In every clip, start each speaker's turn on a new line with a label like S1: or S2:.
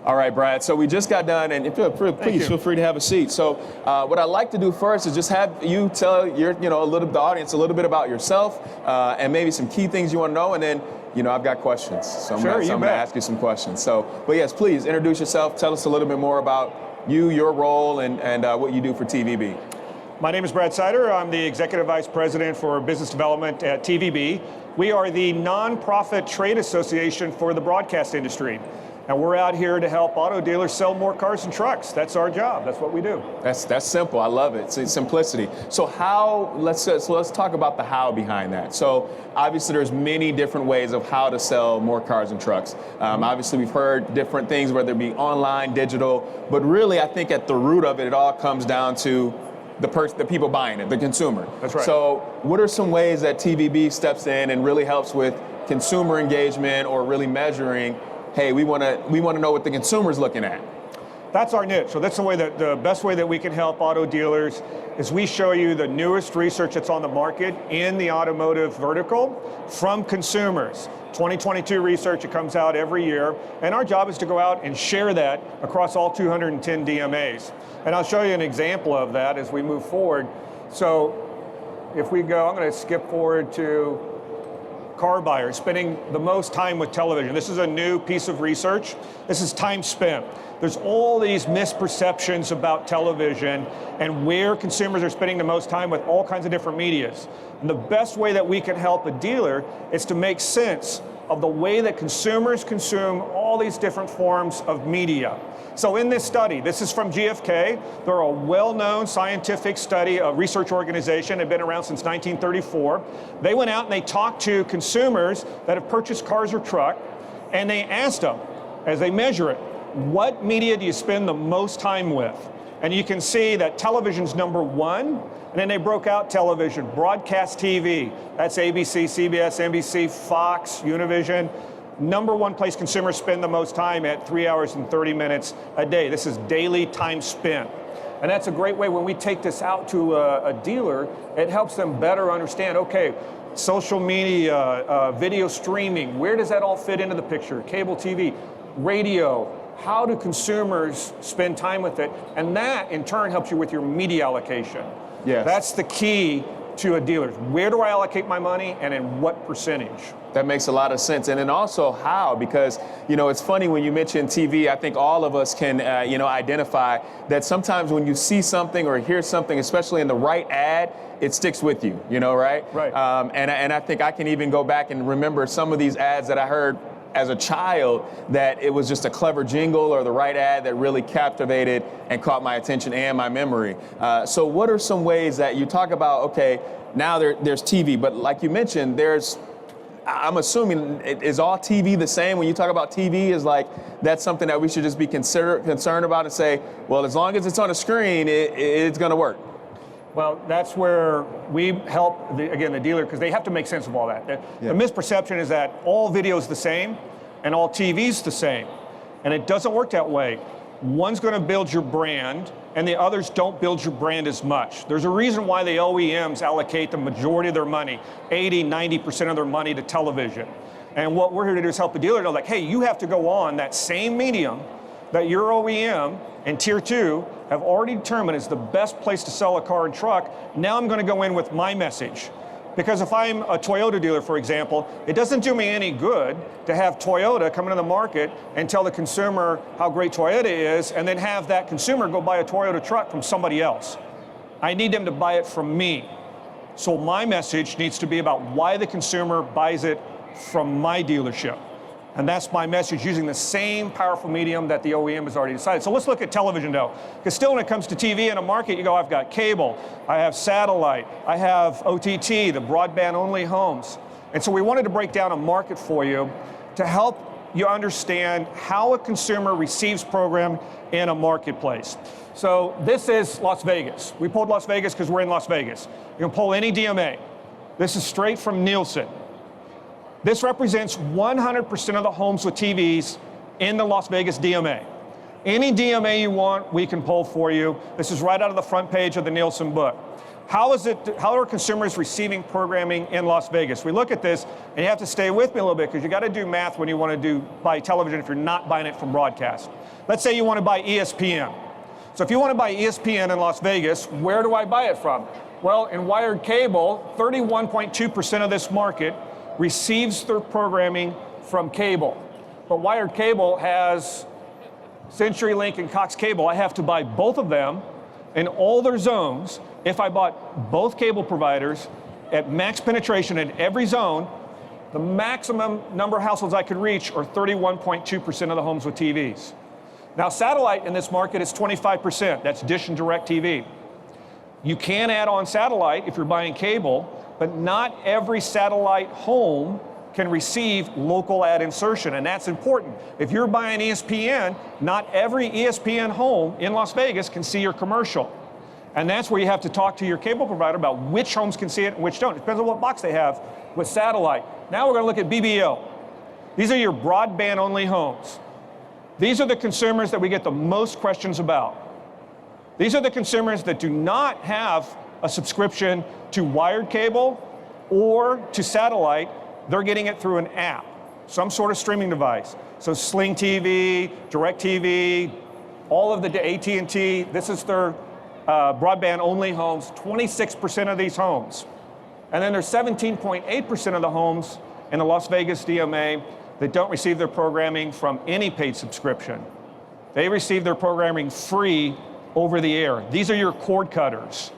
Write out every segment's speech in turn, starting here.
S1: All right, Brad. So we just got done, and please feel free to have a seat. So what I'd like to do first is just have you tell the audience a little bit about yourself and maybe some key things you want to know, and then I've got questions. So I'm going to ask you some questions. So, but yes, please introduce yourself. Tell us a little bit more about you, your role, and what you do for TVB.
S2: My name is Brad Sider. I'm the Executive Vice President for Business Development at TVB. We are the nonprofit trade association for the broadcast industry. And we're out here to help auto dealers sell more cars and trucks. That's our job. That's what we do.
S1: That's simple. I love it. It's simplicity. So let's talk about the how behind that. So obviously there's many different ways of how to sell more cars and trucks. Obviously we've heard different things, whether it be online, digital, but really I think at the root of it, it all comes down to the people buying it, the consumer.
S2: That's right.
S1: So what are some ways that TVB steps in and really helps with consumer engagement or really measuring, hey, we want to know what the consumer's looking at?
S2: That's our niche. So that's the best way that we can help auto dealers is we show you the newest research that's on the market in the automotive vertical from consumers. 2022 research, it comes out every year, and our job is to go out and share that across all 210 DMAs. And I'll show you an example of that as we move forward. So if we go, I'm going to skip forward to car buyers spending the most time with television. This is a new piece of research. This is time spent. There's all these misperceptions about television and where consumers are spending the most time with all kinds of different medias. And the best way that we can help a dealer is to make sense of the way that consumers consume all these different forms of media. So in this study, this is from GfK. They're a well-known scientific study, a research organization. They've been around since 1934. They went out and they talked to consumers that have purchased cars or truck, and they asked them, as they measure it, what media do you spend the most time with? And you can see that television's number one, and then they broke out television, broadcast TV. That's ABC, CBS, NBC, Fox, Univision. Number one place consumers spend the most time at 3 hours and 30 minutes a day. This is daily time spent. And that's a great way when we take this out to a dealer, it helps them better understand, okay, social media, video streaming, where does that all fit into the picture? Cable TV, radio, how do consumers spend time with it? And that in turn helps you with your media allocation.
S1: Yes.
S2: That's the key to a dealer. Where do I allocate my money and in what percentage?
S1: That makes a lot of sense. And then also how, because, it's funny when you mention TV, I think all of us can, identify that sometimes when you see something or hear something, especially in the right ad, it sticks with you, right?
S2: Right.
S1: And I think I can even go back and remember some of these ads that I heard as a child that it was just a clever jingle or the right ad that really captivated and caught my attention and my memory. So what are some ways that you talk about, okay, now there's TV, but like you mentioned, I'm assuming, is all TV the same? When you talk about TV, is like, that's something that we should just be concerned about and say, well, as long as it's on a screen, it's gonna work.
S2: Well, that's where we help, the dealer, because they have to make sense of all that. The misperception is that all video is the same and all TV is the same. And it doesn't work that way. One's going to build your brand and the others don't build your brand as much. There's a reason why the OEMs allocate the majority of their money, 80, 90% of their money to television. And what we're here to do is help the dealer know, like, hey, you have to go on that same medium that your OEM and Tier 2 have already determined is the best place to sell a car and truck. Now I'm going to go in with my message. Because if I'm a Toyota dealer, for example, it doesn't do me any good to have Toyota come into the market and tell the consumer how great Toyota is and then have that consumer go buy a Toyota truck from somebody else. I need them to buy it from me. So my message needs to be about why the consumer buys it from my dealership. And that's my message, using the same powerful medium that the OEM has already decided. So let's look at television though, because still when it comes to TV in a market, you go, I've got cable, I have satellite, I have OTT, the broadband only homes. And so we wanted to break down a market for you to help you understand how a consumer receives program in a marketplace. So this is Las Vegas. We pulled Las Vegas because we're in Las Vegas. You can pull any DMA. This is straight from Nielsen. This represents 100% of the homes with TVs in the Las Vegas DMA. Any DMA you want, we can pull for you. This is right out of the front page of the Nielsen book. How are consumers receiving programming in Las Vegas? We look at this, and you have to stay with me a little bit because you got to do math when you want to buy television if you're not buying it from broadcast. Let's say you want to buy ESPN. So if you want to buy ESPN in Las Vegas, where do I buy it from? Well, in wired cable, 31.2% of this market receives their programming from cable. But wired cable has CenturyLink and Cox Cable. I have to buy both of them in all their zones. If I bought both cable providers at max penetration in every zone, the maximum number of households I could reach are 31.2% of the homes with TVs. Now, satellite in this market is 25%. That's Dish and DirecTV. You can add on satellite if you're buying cable, but not every satellite home can receive local ad insertion, and that's important. If you're buying ESPN, not every ESPN home in Las Vegas can see your commercial. And that's where you have to talk to your cable provider about which homes can see it and which don't. It depends on what box they have with satellite. Now we're going to look at BBO. These are your broadband-only homes. These are the consumers that we get the most questions about. These are the consumers that do not have a subscription to wired cable or to satellite. They're getting it through an app, some sort of streaming device. So Sling TV, DirecTV, all of the AT&T, this is their broadband-only homes, 26% of these homes. And then there's 17.8% of the homes in the Las Vegas DMA that don't receive their programming from any paid subscription. They receive their programming free over the air. These are your cord cutters.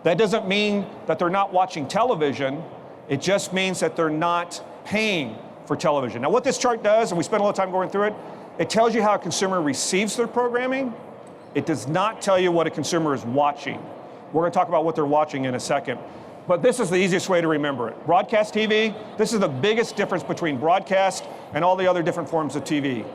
S2: That doesn't mean that they're not watching television. It just means that they're not paying for television. Now, what this chart does, and we spent a lot of time going through it, it tells you how a consumer receives their programming. It does not tell you what a consumer is watching. We're going to talk about what they're watching in a second. But this is the easiest way to remember it. Broadcast TV, this is the biggest difference between broadcast and all the other different forms of TV.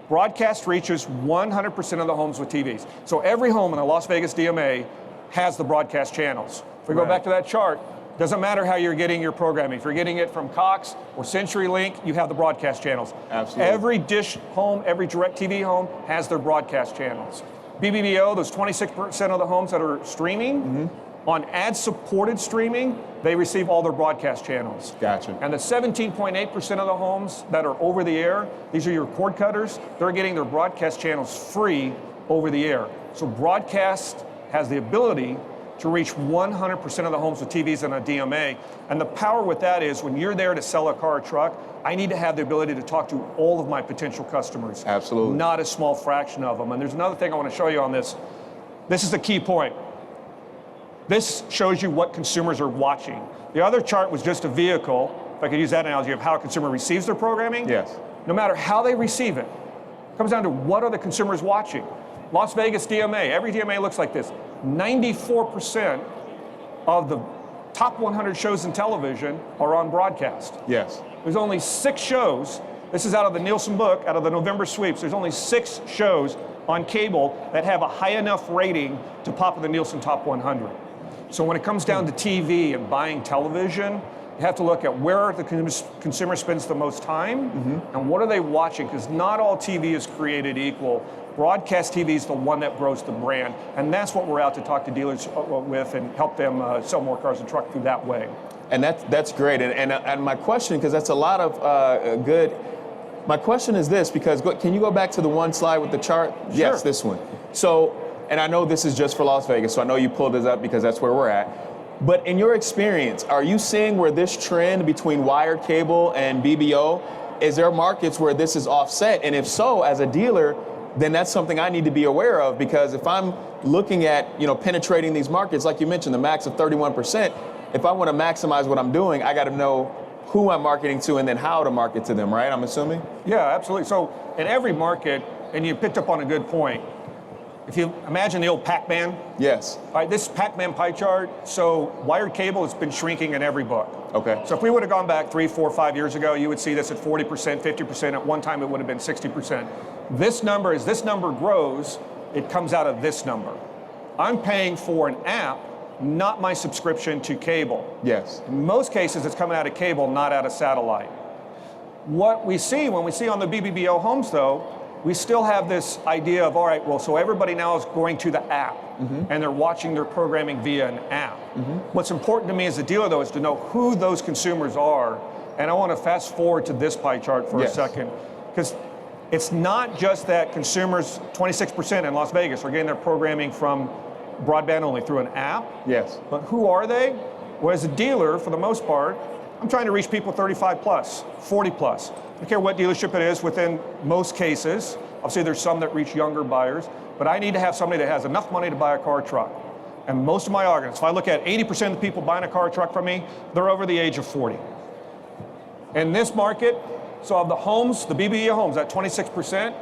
S2: Broadcast reaches 100% of the homes with TVs. So every home in the Las Vegas DMA has the broadcast channels. If we go back to that chart, doesn't matter how you're getting your programming. If you're getting it from Cox or CenturyLink, you have the broadcast channels.
S1: Absolutely.
S2: Every Dish home, every DirecTV home has their broadcast channels. BBBO, those 26% of the homes that are streaming, on ad-supported streaming, they receive all their broadcast channels.
S1: Gotcha.
S2: And the 17.8% of the homes that are over the air, these are your cord cutters, they're getting their broadcast channels free over the air. So broadcast has the ability to reach 100% of the homes with TVs in a DMA. And the power with that is when you're there to sell a car or truck, I need to have the ability to talk to all of my potential customers.
S1: Absolutely. Not
S2: a small fraction of them. And there's another thing I want to show you on this. This is the key point. This shows you what consumers are watching. The other chart was just a vehicle, if I could use that analogy, of how a consumer receives their programming.
S1: Yes.
S2: No matter how they receive it, it comes down to what are the consumers watching. Las Vegas DMA, every DMA looks like this. 94% of the top 100 shows in television are on broadcast.
S1: Yes.
S2: There's only 6 shows, this is out of the Nielsen book, out of the November sweeps, there's only 6 shows on cable that have a high enough rating to pop in the Nielsen top 100. So when it comes down to TV and buying television, you have to look at where the consumer spends the most time and what are they watching, because not all TV is created equal. Broadcast TV is the one that grows the brand, and that's what we're out to talk to dealers with and help them sell more cars and trucks through that way.
S1: And that's great. And my question, because that's a lot of good, my question is this, because can you go back to the one slide with the chart?
S2: Sure.
S1: Yes, this one. So, and I know this is just for Las Vegas, so I know you pulled this up because that's where we're at. But in your experience, are you seeing where this trend between wired cable and BBO, is there markets where this is offset? And if so, as a dealer, then that's something I need to be aware of, because if I'm looking at, penetrating these markets, like you mentioned, the max of 31%, if I want to maximize what I'm doing, I got to know who I'm marketing to and then how to market to them, right? I'm assuming?
S2: Yeah, absolutely. So in every market, and you picked up on a good point, if you imagine the old Pac-Man.
S1: Yes.
S2: All right, this Pac-Man pie chart, so wired cable has been shrinking in every book.
S1: Okay.
S2: So if we would have gone back 3, 4, 5 years ago, you would see this at 40%, 50%. At one time, it would have been 60%. This number, as this number grows, it comes out of this number. I'm paying for an app, not my subscription to cable.
S1: Yes.
S2: In most cases, it's coming out of cable, not out of satellite. What we see, when we see on the BBBO homes, though, we still have this idea of, all right, well, so everybody now is going to the app, and they're watching their programming via an app. What's important to me as a dealer, though, is to know who those consumers are. And I want to fast forward to this pie chart for a second, because It's not just that consumers, 26% in Las Vegas, are getting their programming from broadband only through an app.
S1: Yes.
S2: But who are they? Well, as a dealer, for the most part, I'm trying to reach people 35 plus, 40 plus. I don't care what dealership it is within most cases. Obviously, there's some that reach younger buyers, but I need to have somebody that has enough money to buy a car or truck. And most of my audience, if I look at 80% of the people buying a car or truck from me, they're over the age of 40. In this market, so of the homes, the BBO homes, at 26%,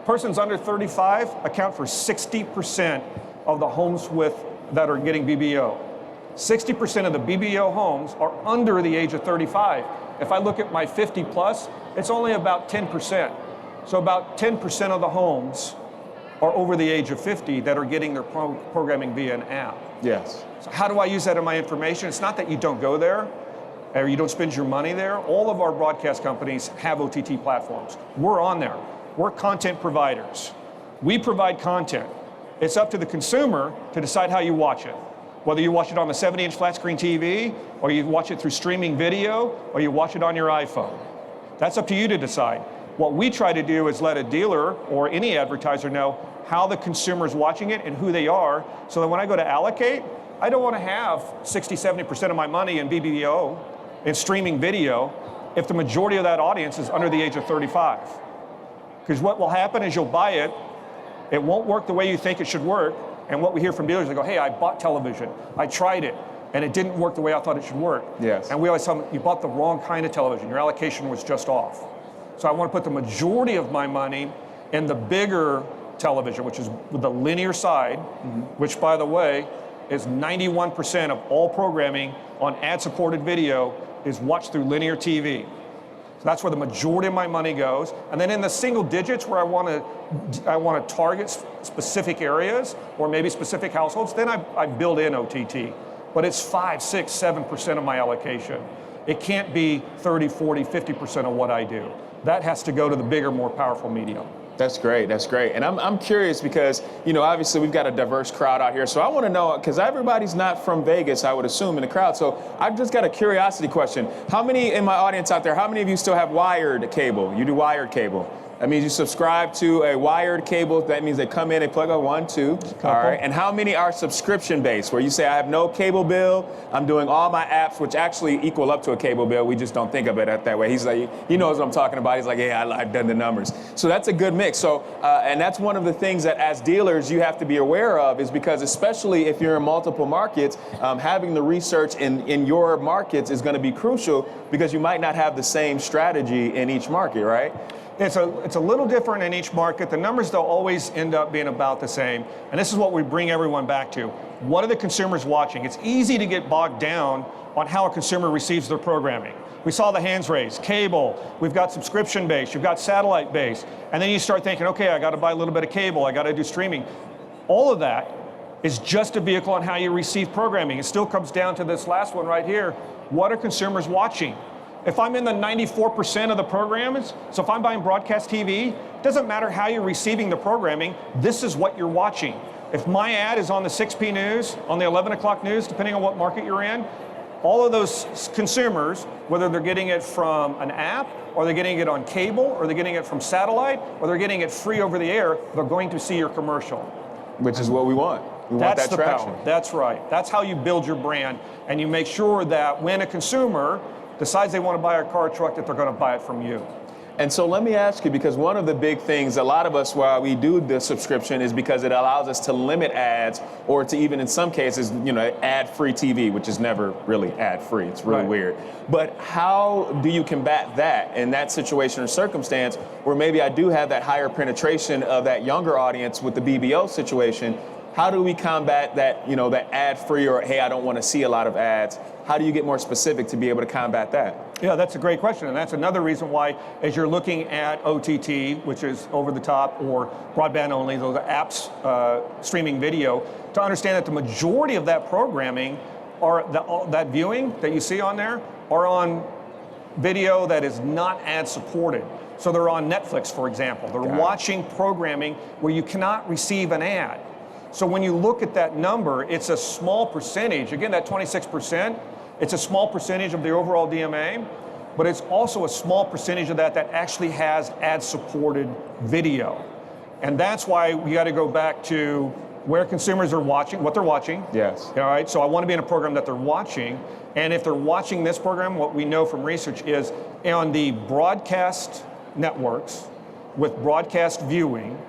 S2: persons under 35 account for 60% of the homes that are getting BBO. 60% of the BBO homes are under the age of 35. If I look at my 50 plus, it's only about 10%. So about 10% of the homes are over the age of 50 that are getting their programming via an app.
S1: Yes.
S2: So how do I use that in my information? It's not that you don't go there or you don't spend your money there. All of our broadcast companies have OTT platforms. We're on there. We're content providers. We provide content. It's up to the consumer to decide how you watch it. Whether you watch it on the 70-inch flat screen TV, or you watch it through streaming video, or you watch it on your iPhone. That's up to you to decide. What we try to do is let a dealer or any advertiser know how the consumer's watching it and who they are, so that when I go to allocate, I don't want to have 60, 70% of my money in BBO, in streaming video, if the majority of that audience is under the age of 35. Because what will happen is you'll buy it, it won't work the way you think it should work, and what we hear from dealers, they go, hey, I bought television, I tried it, and it didn't work the way I thought it should work.
S1: Yes.
S2: And we always tell them, you bought the wrong kind of television, your allocation was just off. So I want to put the majority of my money in the bigger television, which is with the linear side, which, by the way, is 91% of all programming on ad-supported video is watched through linear TV. So that's where the majority of my money goes. And then in the single digits where I want to target specific areas or maybe specific households, then I build in OTT. But it's 5, 6, 7% of my allocation. It can't be 30, 40, 50% of what I do. That has to go to the bigger, more powerful medium.
S1: That's great. That's great. And I'm curious because, obviously we've got a diverse crowd out here. So I want to know, because everybody's not from Vegas, I would assume, in the crowd. So I've just got a curiosity question. How many in my audience out there, how many of you still have wired cable? You do wired cable. That means you subscribe to a wired cable. That means they come in, they plug a 1, 2. All right. And how many are subscription based, where you say, I have no cable bill, I'm doing all my apps, which actually equal up to a cable bill. We just don't think of it that way. He's like, he knows what I'm talking about. He's like, yeah, I've done the numbers. So that's a good mix. So, and that's one of the things that as dealers you have to be aware of, is because especially if you're in multiple markets, having the research in your markets is going to be crucial, because you might not have the same strategy in each market, right?
S2: It's a little different in each market. The numbers, they'll always end up being about the same. And this is what we bring everyone back to. What are the consumers watching? It's easy to get bogged down on how a consumer receives their programming. We saw the hands raised. Cable, we've got subscription based, you've got satellite based. And then you start thinking, okay, I got to buy a little bit of cable, I got to do streaming. All of that is just a vehicle on how you receive programming. It still comes down to this last one right here. What are consumers watching? If I'm in the 94% of the programs, so if I'm buying broadcast TV, it doesn't matter how you're receiving the programming, this is what you're watching. If my ad is on the 6p news, on the 11 o'clock news, depending on what market you're in, all of those consumers, whether they're getting it from an app, or they're getting it on cable, or they're getting it from satellite, or they're getting it free over the air, they're going to see your commercial.
S1: Which is what we want. We want that traction.
S2: Power. That's right. That's how you build your brand, and you make sure that when a consumer decides they want to buy a car or truck, that they're going to buy it from you.
S1: And so let me ask you, because one of the big things, a lot of us, while we do the subscription, is because it allows us to limit ads, or to even in some cases, ad-free TV, which is never really ad-free. It's really weird. But how do you combat that in that situation or circumstance where maybe I do have that higher penetration of that younger audience with the BBO situation? How do we combat that, that ad-free, or hey, I don't want to see a lot of ads? How do you get more specific to be able to combat that?
S2: Yeah, that's a great question. And that's another reason why, as you're looking at OTT, which is over the top, or broadband only, those apps, streaming video, to understand that the majority of that programming, or that viewing that you see on there, are on video that is not ad supported. So they're on Netflix, for example. They're watching programming where you cannot receive an ad. So when you look at that number, it's a small percentage. Again, that 26%, it's a small percentage of the overall DMA. but it's also a small percentage of that that actually has ad-supported video. And that's why we got to go back to where consumers are watching, what they're watching.
S1: Yes.
S2: All right, so I want to be in a program that they're watching, and if they're watching this program, what we know from research is on the broadcast networks with broadcast viewing,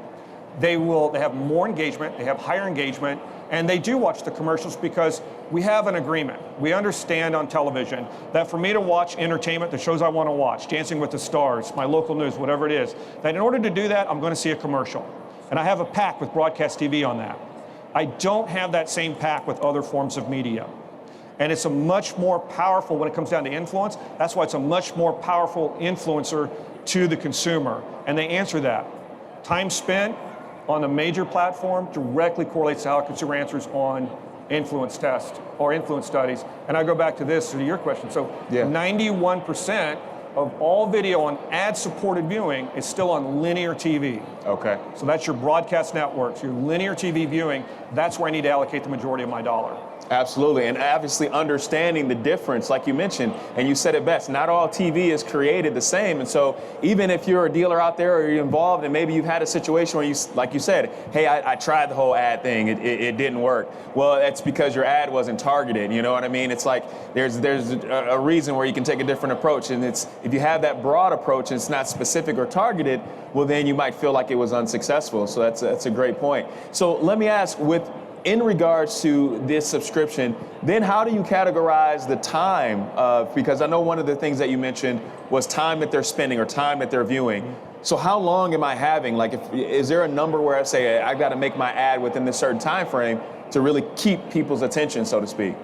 S2: they have more engagement, they have higher engagement, and they do watch the commercials because we have an agreement. We understand on television that for me to watch entertainment, the shows I want to watch, Dancing with the Stars, my local news, whatever it is, that in order to do that, I'm going to see a commercial. And I have a pack with broadcast TV on that. I don't have that same pack with other forms of media. And it's a much more powerful, when it comes down to influence, that's why it's a much more powerful influencer to the consumer. And they answer that. Time spent on a major platform directly correlates to how a consumer answers on influence tests or influence studies. And I go back to this, to your question. So 91% of all video on ad-supported viewing is still on linear TV.
S1: Okay.
S2: So that's your broadcast networks, your linear TV viewing. That's where I need to allocate the majority of my dollar.
S1: Absolutely, and obviously understanding the difference, like you mentioned, and you said it best, not all TV is created the same. And so even if you're a dealer out there or you're involved and maybe you've had a situation where you, like you said, hey, I tried the whole ad thing, it didn't work. Well, that's because your ad wasn't targeted, you know what I mean? It's like there's a reason where you can take a different approach, and it's if you have that broad approach and it's not specific or targeted, well then you might feel like it was unsuccessful. So that's a great point. So let me ask, in regards to this subscription, then how do you categorize the time of, because I know one of the things that you mentioned was time that they're spending or time that they're viewing. So how long am I having? Like, is there a number where I say I got to make my ad within this certain time frame to really keep people's attention, so to speak?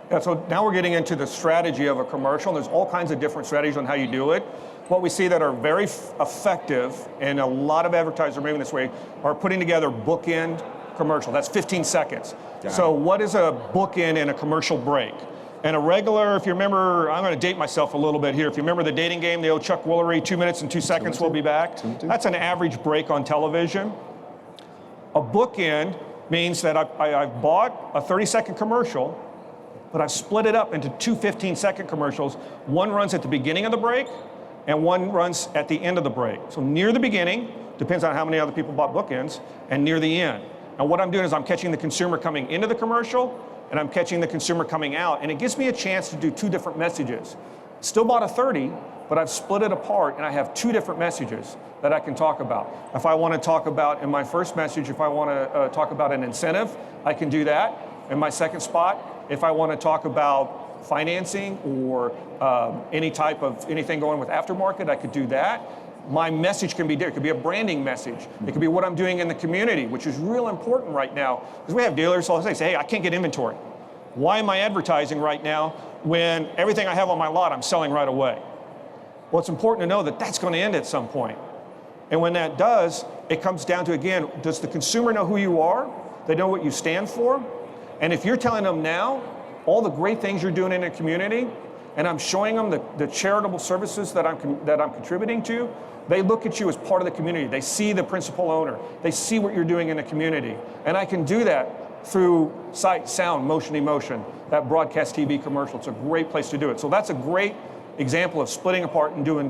S2: Yeah, so now we're getting into the strategy of a commercial. And there's all kinds of different strategies on how you do it. What we see that are very effective, and a lot of advertisers are moving this way, are putting together bookend commercial. That's 15 seconds. So what is a bookend and a commercial break? And a regular, if you remember, I'm going to date myself a little bit here. If you remember the dating game, the old Chuck Woolery, 2 minutes and 2 seconds, we'll be back. That's an average break on television. A bookend means that I've bought a 30-second commercial, but I've split it up into two 15-second commercials. One runs at the beginning of the break, and one runs at the end of the break. So near the beginning, depends on how many other people bought bookends, and near the end. And what I'm doing is I'm catching the consumer coming into the commercial, and I'm catching the consumer coming out, and it gives me a chance to do two different messages. Still bought a 30, but I've split it apart, and I have two different messages that I can talk about. If I want to talk about, in my first message, if I want to talk about an incentive, I can do that. In my second spot, if I want to talk about financing or anything going with aftermarket, I could do that. My message can be different. It could be a branding message. It could be what I'm doing in the community, which is real important right now. Because we have dealers who say, hey, I can't get inventory. Why am I advertising right now when everything I have on my lot I'm selling right away? Well, it's important to know that that's going to end at some point. And when that does, it comes down to, again, does the consumer know who you are? They know what you stand for? And if you're telling them now all the great things you're doing in the community, and I'm showing them the charitable services that I'm contributing to, they look at you as part of the community. They see the principal owner. They see what you're doing in the community. And I can do that through sight, sound, motion, emotion, that broadcast TV commercial. It's a great place to do it. So that's a great example of splitting apart and doing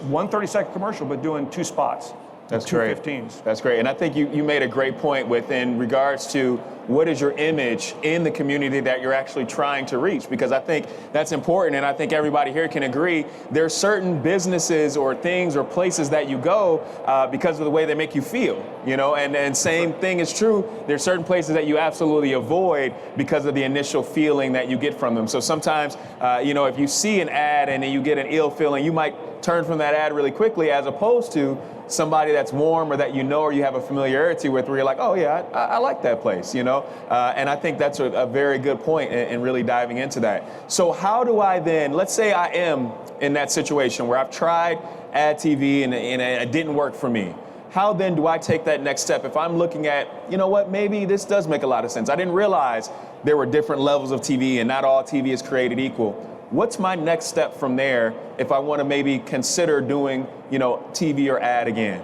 S2: one 30-second commercial, but doing two spots.
S1: That's
S2: two
S1: great.
S2: 15s.
S1: That's great. And I think you made a great point in regards to what is your image in the community that you're actually trying to reach, because I think that's important, and I think everybody here can agree there's certain businesses or things or places that you go because of the way they make you feel, you know, and same thing is true. There's certain places that you absolutely avoid because of the initial feeling that you get from them. So sometimes, if you see an ad and then you get an ill feeling, you might turn from that ad really quickly, as opposed to somebody that's warm or that you know or you have a familiarity with, where you're like, oh yeah, I like that place, you know? And I think that's a very good point in really diving into that. So how do I then, let's say I am in that situation where I've tried ad TV and it didn't work for me. How then do I take that next step if I'm looking at, you know what, maybe this does make a lot of sense. I didn't realize there were different levels of TV and not all TV is created equal. What's my next step from there if I want to maybe consider doing, TV or ad again?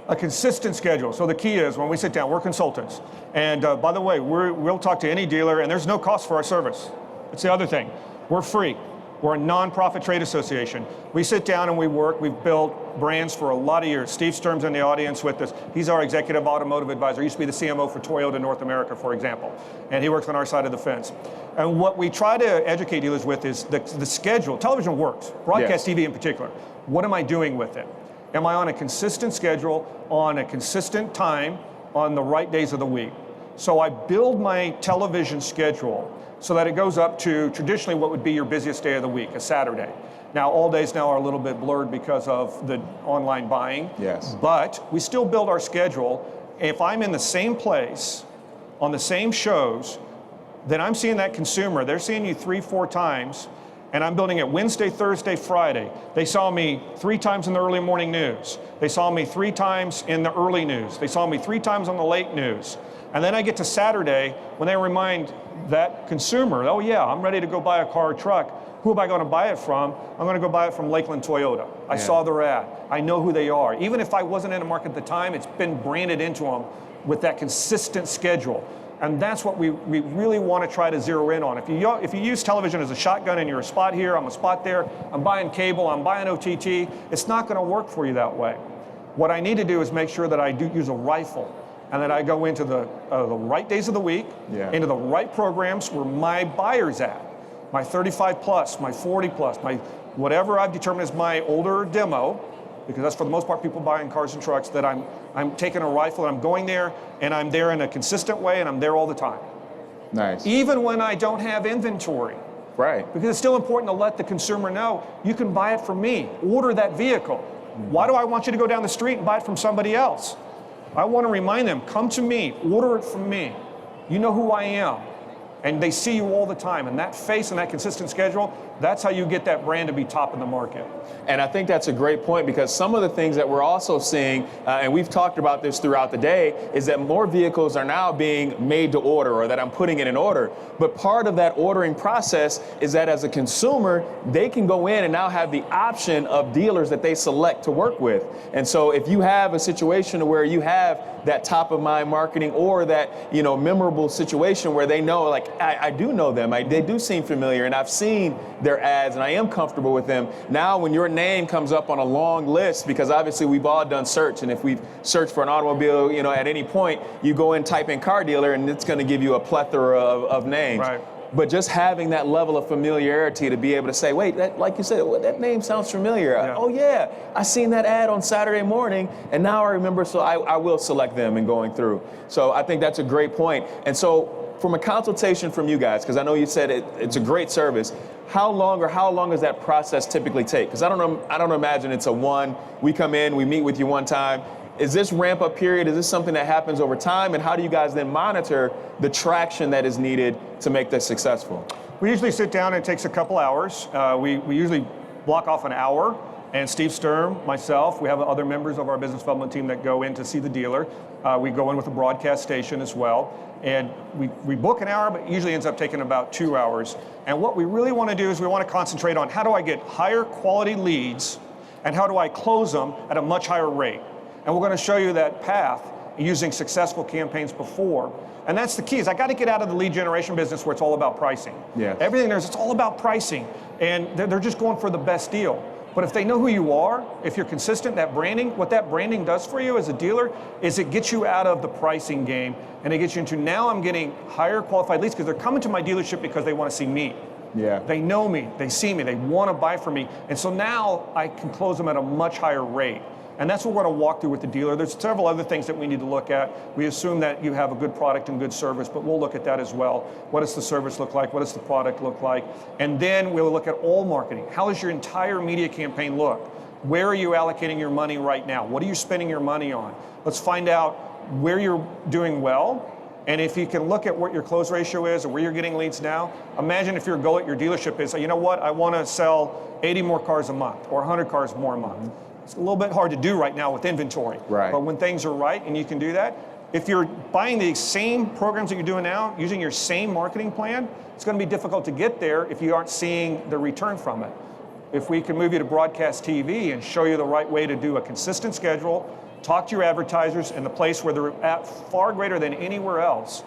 S2: A consistent schedule. So the key is when we sit down, we're consultants. And by the way, we'll talk to any dealer, and there's no cost for our service. That's the other thing. We're free. We're a nonprofit trade association. We sit down and we work. We've built brands for a lot of years. Steve Sturm's in the audience with us. He's our executive automotive advisor. He used to be the CMO for Toyota North America, for example. And he works on our side of the fence. And what we try to educate dealers with is the schedule. Television works, broadcast TV in particular. What am I doing with it? Am I on a consistent schedule, on a consistent time, on the right days of the week? So I build my television schedule so that it goes up to traditionally what would be your busiest day of the week, a Saturday. Now, all days now are a little bit blurred because of the online buying.
S1: Yes.
S2: But we still build our schedule. If I'm in the same place, on the same shows, then I'm seeing that consumer. They're seeing you 3-4 times, and I'm building it Wednesday, Thursday, Friday. They saw me 3 times in the early morning news. They saw me 3 times in the early news. They saw me 3 times on the late news. And then I get to Saturday when they remind that consumer, oh yeah, I'm ready to go buy a car or truck. Who am I going to buy it from? I'm going to go buy it from Lakeland Toyota. I saw their ad. I know who they are. Even if I wasn't in the market at the time, it's been branded into them with that consistent schedule. And that's what we really want to try to zero in on. If you use television as a shotgun and you're a spot here, I'm a spot there, I'm buying cable, I'm buying OTT, it's not going to work for you that way. What I need to do is make sure that I do use a rifle and that I go into the right days of the week, into the right programs where my buyer's at. My 35 plus, my 40 plus, my whatever I've determined is my older demo, because that's for the most part people buying cars and trucks, that I'm taking a rifle and I'm going there and I'm there in a consistent way and I'm there all the time.
S1: Nice.
S2: Even when I don't have inventory.
S1: Right.
S2: Because it's still important to let the consumer know, you can buy it from me, order that vehicle. Why do I want you to go down the street and buy it from somebody else? I want to remind them, come to me, order it from me. You know who I am. And they see you all the time. And that face and that consistent schedule, that's how you get that brand to be top in the market.
S1: And I think that's a great point, because some of the things that we're also seeing, and we've talked about this throughout the day, is that more vehicles are now being made to order, or that I'm putting it in order. But part of that ordering process is that as a consumer, they can go in and now have the option of dealers that they select to work with. And so if you have a situation where you have that top of mind marketing, or that, you know, memorable situation where they know, like, I do know them, they do seem familiar, and I've seen their ads and I am comfortable with them. Now when your name comes up on a long list, because obviously we've all done search, and if we've searched for an automobile, you know, at any point you go in, type in car dealer, and it's going to give you a plethora of names.
S2: Right.
S1: But just having that level of familiarity to be able to say, wait, that, like you said, well, that name sounds familiar.
S2: Yeah.
S1: Oh yeah, I seen that ad on Saturday morning, and now I remember, so I will select them in going through. So I think that's a great point. And so from a consultation from you guys, because I know you said it's a great service, how long does that process typically take? Because I don't imagine it's we come in, we meet with you one time. Is this ramp up period, is this something that happens over time? And how do you guys then monitor the traction that is needed to make this successful?
S2: We usually sit down and it takes a couple hours. We usually block off an hour, and Steve Sturm, myself, we have other members of our business development team that go in to see the dealer. We go in with a broadcast station as well. And we book an hour, but it usually ends up taking about 2 hours. And what we really want to do is we want to concentrate on how do I get higher quality leads, and how do I close them at a much higher rate. And we're going to show you that path using successful campaigns before. And that's the key, is I got to get out of the lead generation business where it's all about pricing.
S1: Yes.
S2: Everything it's all about pricing. And they're just going for the best deal. But if they know who you are, if you're consistent, that branding, what that branding does for you as a dealer is it gets you out of the pricing game, and it gets you into, now I'm getting higher qualified leads because they're coming to my dealership because they want to see me.
S1: Yeah.
S2: They know me, they see me, they want to buy from me. And so now I can close them at a much higher rate. And that's what we're going to walk through with the dealer. There's several other things that we need to look at. We assume that you have a good product and good service, but we'll look at that as well. What does the service look like? What does the product look like? And then we'll look at all marketing. How does your entire media campaign look? Where are you allocating your money right now? What are you spending your money on? Let's find out where you're doing well. And if you can look at what your close ratio is or where you're getting leads now, imagine if your goal at your dealership is, you know what, I want to sell 80 more cars a month or 100 cars more a month. It's a little bit hard to do right now with inventory.
S1: Right.
S2: But when things are right and you can do that, if you're buying the same programs that you're doing now, using your same marketing plan, it's going to be difficult to get there if you aren't seeing the return from it. If we can move you to broadcast TV and show you the right way to do a consistent schedule, talk to your advertisers in the place where they're at far greater than anywhere else,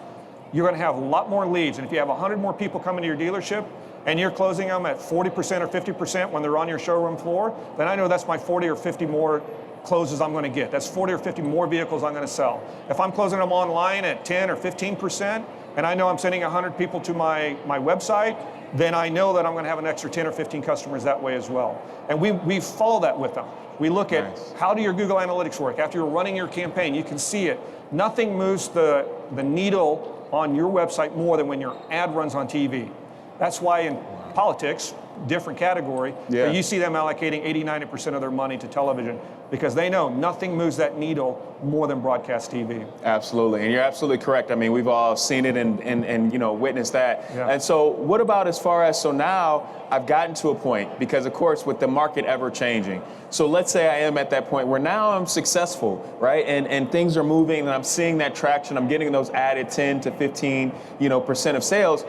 S2: you're going to have a lot more leads. And if you have 100 more people coming to your dealership, and you're closing them at 40% or 50% when they're on your showroom floor, then I know that's my 40 or 50 more closes I'm going to get. That's 40 or 50 more vehicles I'm going to sell. If I'm closing them online at 10 or 15%, and I know I'm sending 100 people to my website, then I know that I'm going to have an extra 10 or 15 customers that way as well. And we follow that with them. We look at how do your Google Analytics work. After you're running your campaign, you can see it. Nothing moves the needle on your website more than when your ad runs on TV. That's why in politics, different category, but you see them allocating 80-90% of their money to television because they know nothing moves that needle more than broadcast TV.
S1: Absolutely, and you're absolutely correct. I mean, we've all seen it and witnessed that.
S2: Yeah.
S1: And so what about as far as, so now I've gotten to a point, because of course with the market ever changing, so let's say I am at that point where now I'm successful, right? And things are moving and I'm seeing that traction, I'm getting those added 10 to 15% of sales.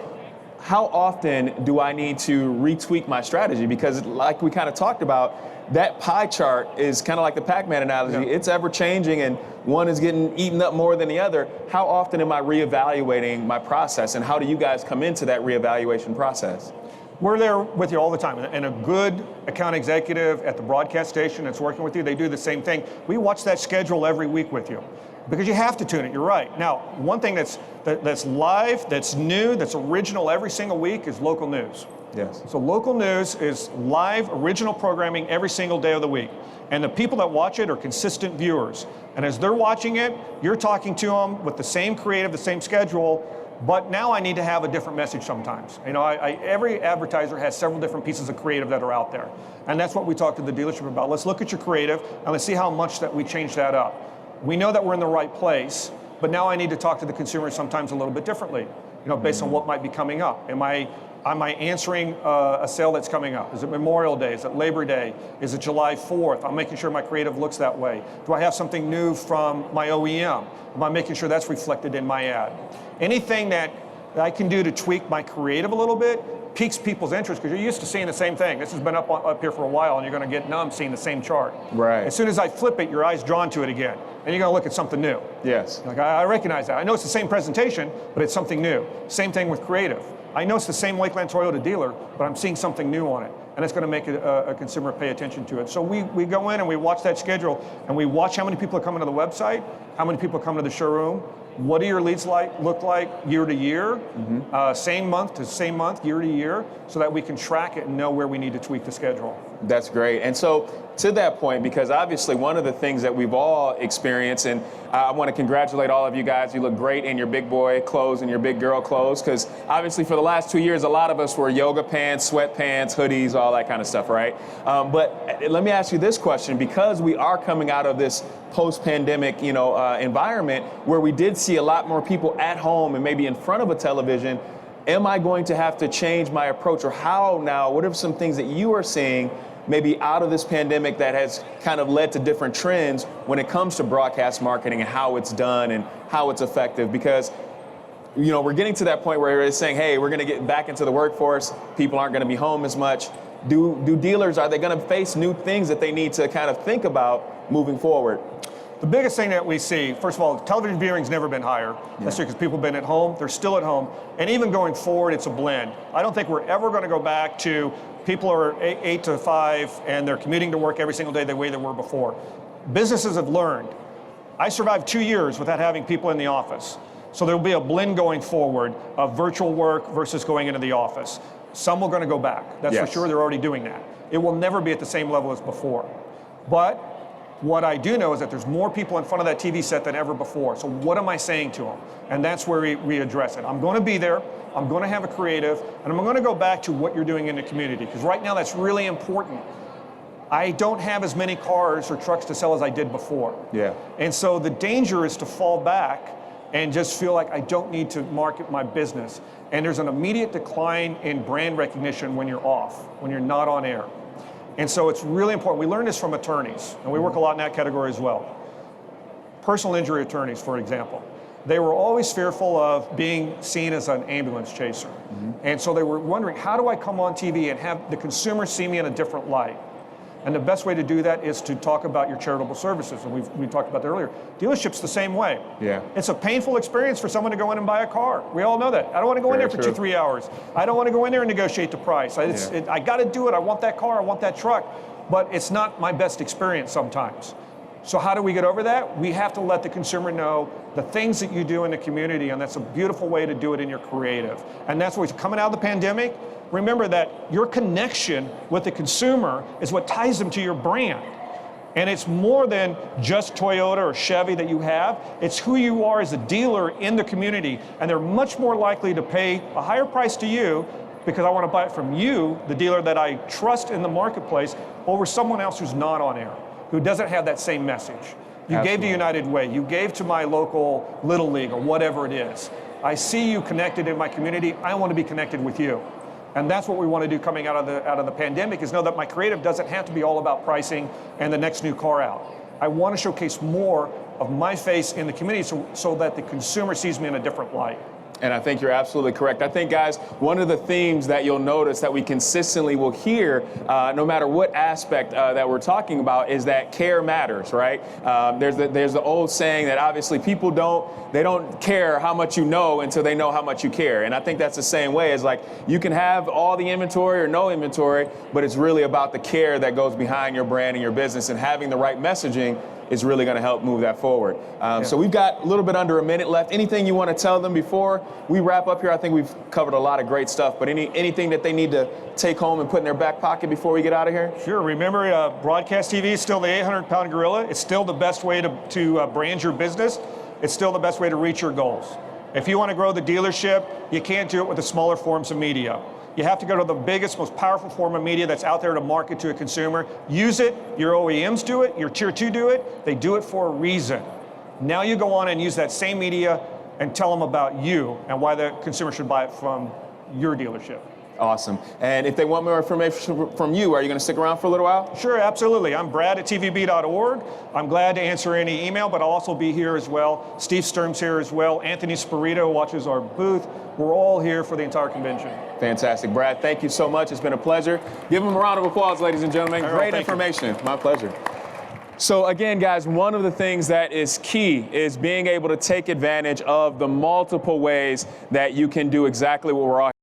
S1: How often do I need to retweak my strategy? Because like we kind of talked about, that pie chart is kind of like the Pac-Man analogy. Yeah. It's ever changing and one is getting eaten up more than the other. How often am I reevaluating my process, and how do you guys come into that reevaluation process?
S2: We're there with you all the time, and a good account executive at the broadcast station that's working with you, they do the same thing. We watch that schedule every week with you because you have to tune it, you're right. Now, one thing that's live, that's new, that's original every single week is local news.
S1: Yes.
S2: So local news is live, original programming every single day of the week. And the people that watch it are consistent viewers. And as they're watching it, you're talking to them with the same creative, the same schedule, but now I need to have a different message sometimes. You know, every advertiser has several different pieces of creative that are out there. And that's what we talk to the dealership about. Let's look at your creative and let's see how much that we change that up. We know that we're in the right place, but now I need to talk to the consumer sometimes a little bit differently, based on what might be coming up. Am I answering a sale that's coming up? Is it Memorial Day? Is it Labor Day? Is it July 4th? I'm making sure my creative looks that way. Do I have something new from my OEM? Am I making sure that's reflected in my ad? Anything that I can do to tweak my creative a little bit piques people's interest because you're used to seeing the same thing. This has been up here for a while and you're going to get numb seeing the same chart.
S1: Right.
S2: As soon as I flip it, your eye's drawn to it again and you're going to look at something new.
S1: Yes.
S2: Like I recognize that. I know it's the same presentation, but it's something new. Same thing with creative. I know it's the same Lakeland Toyota dealer, but I'm seeing something new on it. And it's going to make a consumer pay attention to it. So we go in and we watch that schedule and we watch how many people are coming to the website, how many people come to the showroom, what do your leads look like year to year, same month to same month, year to year, so that we can track it and know where we need to tweak the schedule.
S1: That's great. And so to that point, because obviously one of the things that we've all experienced, and I want to congratulate all of you guys, you look great in your big boy clothes and your big girl clothes, because obviously for the last 2 years, a lot of us were yoga pants, sweatpants, hoodies, all that kind of stuff, right? But let me ask you this question, because we are coming out of this post-pandemic, environment where we did see a lot more people at home and maybe in front of a television, am I going to have to change my approach, or how now, what are some things that you are seeing maybe out of this pandemic that has kind of led to different trends when it comes to broadcast marketing and how it's done and how it's effective? Because we're getting to that point where it's saying, hey, we're going to get back into the workforce, people aren't going to be home as much. Do dealers, are they going to face new things that they need to kind of think about moving forward?
S2: The biggest thing that we see, first of all, television viewing's never been higher. That's because people have been at home, they're still at home, and even going forward, it's a blend. I don't think we're ever going to go back to people are 8 to 5 and they're commuting to work every single day the way they were before. Businesses have learned. I survived 2 years without having people in the office. So there'll be a blend going forward of virtual work versus going into the office. Some are going to go back. That's for sure. They're already doing that. It will never be at the same level as before. But what I do know is that there's more people in front of that TV set than ever before. So what am I saying to them? And that's where we address it. I'm going to be there. I'm going to have a creative. And I'm going to go back to what you're doing in the community. Because right now that's really important. I don't have as many cars or trucks to sell as I did before. Yeah. And so the danger is to fall back and just feel like I don't need to market my business. And there's an immediate decline in brand recognition when you're off, when you're not on air. And so it's really important. We learn this from attorneys, and we work a lot in that category as well. Personal injury attorneys, for example. They were always fearful of being seen as an ambulance chaser. And so they were wondering, how do I come on TV and have the consumer see me in a different light? And the best way to do that is to talk about your charitable services. And we talked about that earlier. Dealerships the same way.
S1: Yeah.
S2: It's a painful experience for someone to go in and buy a car. We all know that. I don't want to go in there for 2-3 hours. I don't want to go in there and negotiate the price. I got to do it. I want that car. I want that truck. But it's not my best experience sometimes. So how do we get over that? We have to let the consumer know the things that you do in the community, and that's a beautiful way to do it in your creative. And that's what's coming out of the pandemic. Remember that your connection with the consumer is what ties them to your brand. And it's more than just Toyota or Chevy that you have. It's who you are as a dealer in the community. And they're much more likely to pay a higher price to you because I want to buy it from you, the dealer that I trust in the marketplace, over someone else who's not on air, who doesn't have that same message. You
S1: Absolutely.
S2: gave to United Way, you gave to my local Little League or whatever it is. I see you connected in my community, I want to be connected with you. And that's what we want to do coming out of the pandemic, is know that my creative doesn't have to be all about pricing and the next new car out. I want to showcase more of my face in the community so that the consumer sees me in a different light.
S1: And I think you're absolutely correct. I think, guys, one of the themes that you'll notice that we consistently will hear, no matter what aspect that we're talking about, is that care matters, right? There's the old saying that obviously people don't care how much you know until they know how much you care. And I think that's the same way. It's like you can have all the inventory or no inventory, but it's really about the care that goes behind your brand and your business, and having the right messaging is really going to help move that forward. So we've got a little bit under a minute left. Anything you want to tell them before we wrap up here? I think we've covered a lot of great stuff, but anything that they need to take home and put in their back pocket before we get out of here?
S2: Sure. Remember, broadcast TV is still the 800-pound gorilla. It's still the best way to brand your business. It's still the best way to reach your goals. If you want to grow the dealership, you can't do it with the smaller forms of media. You have to go to the biggest, most powerful form of media that's out there to market to a consumer. Use it. Your OEMs do it. Your Tier 2 do it. They do it for a reason. Now you go on and use that same media and tell them about you and why the consumer should buy it from your dealership.
S1: Awesome. And if they want more information from you, are you going to stick around for a little while?
S2: Sure, absolutely. I'm Brad at tvb.org. I'm glad to answer any email, but I'll also be here as well. Steve Sturm's here as well. Anthony Spirito watches our booth. We're all here for the entire convention.
S1: Fantastic. Brad, thank you so much. It's been a pleasure. Give him a round of applause, ladies and gentlemen. Great information. My pleasure. So again, guys, one of the things that is key is being able to take advantage of the multiple ways that you can do exactly what we're all